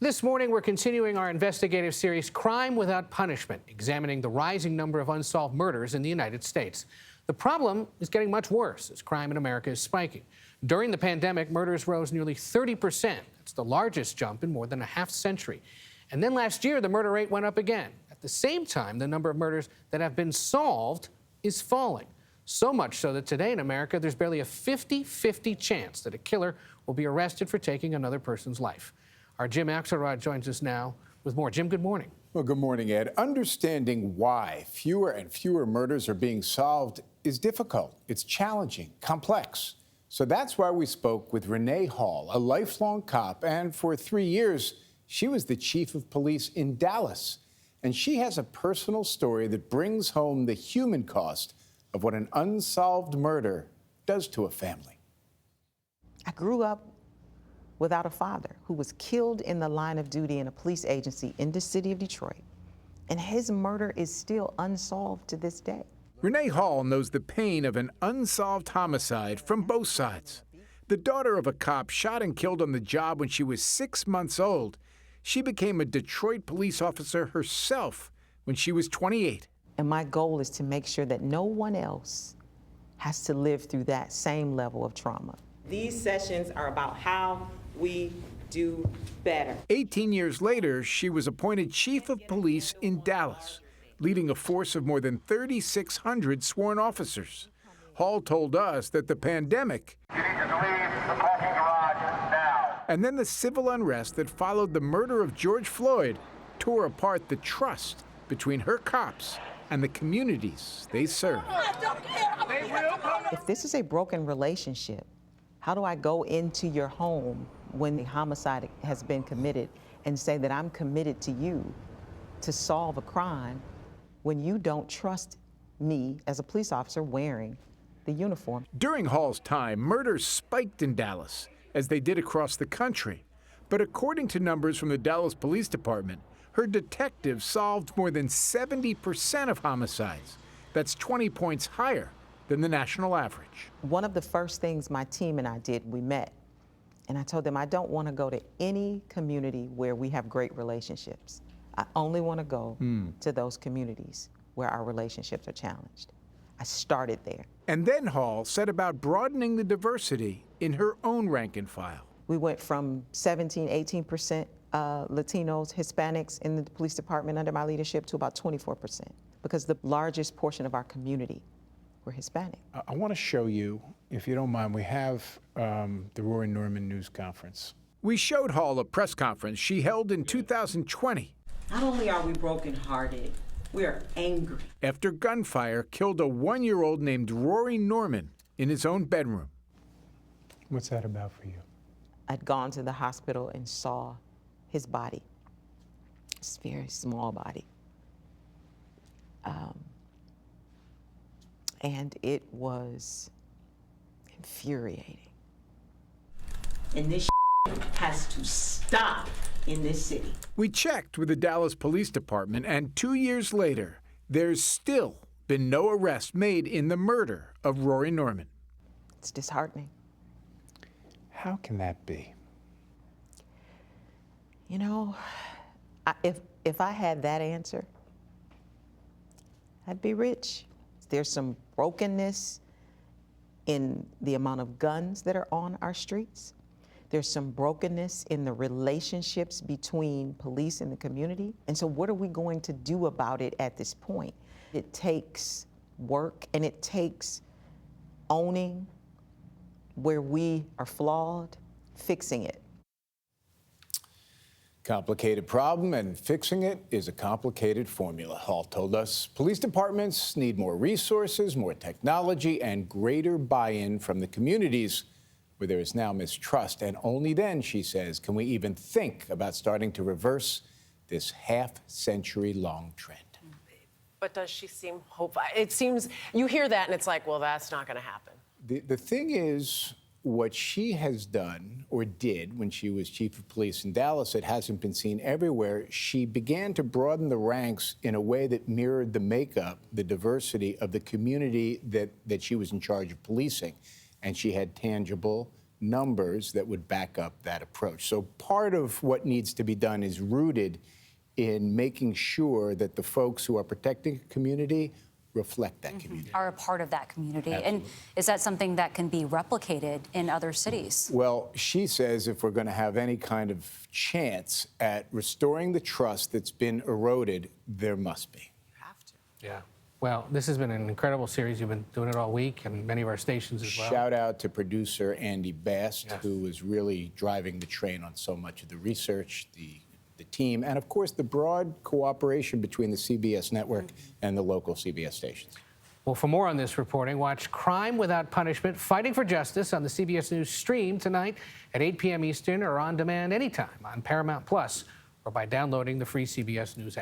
This morning, we're continuing our investigative series, Crime Without Punishment, examining the rising number of unsolved murders in the United States. The problem is getting much worse as crime in America is spiking. During the pandemic, murders rose nearly 30%. That's the largest jump in more than a half century. And then last year, the murder rate went up again. At the same time, the number of murders that have been solved is falling. So much so that today in America, there's barely a 50-50 chance that a killer will be arrested for taking another person's life. Our Jim Axelrod joins us now with more. Jim, good morning. Well, good morning, Ed. Understanding why fewer and fewer murders are being solved is difficult. It's challenging, complex. So that's why we spoke with Renee Hall, a lifelong cop, and for 3 years, she was the chief of police in Dallas. And she has a personal story that brings home the human cost of what an unsolved murder does to a family. I grew up without a father who was killed in the line of duty in a police agency in the city of Detroit. And his murder is still unsolved to this day. Renee Hall knows the pain of an unsolved homicide from both sides. The daughter of a cop shot and killed on the job when she was 6 months old. She became a Detroit police officer herself when she was 28. And my goal is to make sure that no one else has to live through that same level of trauma. These sessions are about how we do better. 18 years later, she was appointed chief of police in Dallas, leading a force of more than 3,600 sworn officers. Hall told us that the pandemic and then the civil unrest that followed the murder of George Floyd tore apart the trust between her cops and the communities they serve. If this is a broken relationship, how do I go into your home when the homicide has been committed and say that I'm committed to you to solve a crime when you don't trust me as a police officer wearing the uniform? During Hall's time, murders spiked in Dallas, as they did across the country. But according to numbers from the Dallas Police Department, her detectives solved more than 70% of homicides. That's 20 points higher than the national average. One of the first things my team and I did, we met, and I told them I don't want to go to any community where we have great relationships. I only want to go to those communities where our relationships are challenged. I started there. And then Hall set about broadening the diversity in her own rank and file. We went from 17, 18% Latinos, Hispanics in the police department under my leadership to about 24%, because the largest portion of our community were Hispanic. I want to show you, if you don't mind, we have the Rory Norman news conference. We showed Hall a press conference she held in 2020. Not only are we brokenhearted, we are angry. After gunfire killed a 1-year-old named Rory Norman in his own bedroom. What's that about for you? I'd gone to the hospital and saw his body, his very small body. And it was infuriating. And this has to stop in this city. We checked with the Dallas Police Department, and 2 years later, there's still been no arrest made in the murder of Rory Norman. It's disheartening. How can that be? You know, if I had that answer, I'd be rich. There's some brokenness in the amount of guns that are on our streets. There's some brokenness in the relationships between police and the community. And so what are we going to do about it at this point? It takes work, and it takes owning where we are flawed, fixing it. Complicated problem, and fixing it is a complicated formula, Hall told us. Police departments need more resources, more technology, and greater buy-in from the communities where there is now mistrust. And only then, she says, can we even think about starting to reverse this half-century-long trend. But does she seem hopeful? It seems, you hear that and it's like, well, that's not going to happen. The thing is, what she has done, or did, when she was chief of police in Dallas, it hasn't been seen everywhere. She began to broaden the ranks in a way that mirrored the makeup, the diversity of the community that she was in charge of policing. And she had tangible, numbers that would back up that approach. So part of what needs to be done is rooted in making sure that the folks who are protecting a community reflect that community. Are a part of that community. Absolutely. And is that something that can be replicated in other cities? Well, she says if we're going to have any kind of chance at restoring the trust that's been eroded, there must be. Have to. Yeah. Well, this has been an incredible series. You've been doing it all week, and many of our stations as well. Shout out to producer Andy Bast, Yes. who is really driving the train on so much of the research, the team, and of course the broad cooperation between the CBS network and the local CBS stations. Well, for more on this reporting, watch Crime Without Punishment, Fighting for Justice on the CBS News stream tonight at 8 p.m. Eastern or on demand anytime on Paramount Plus or by downloading the free CBS News app.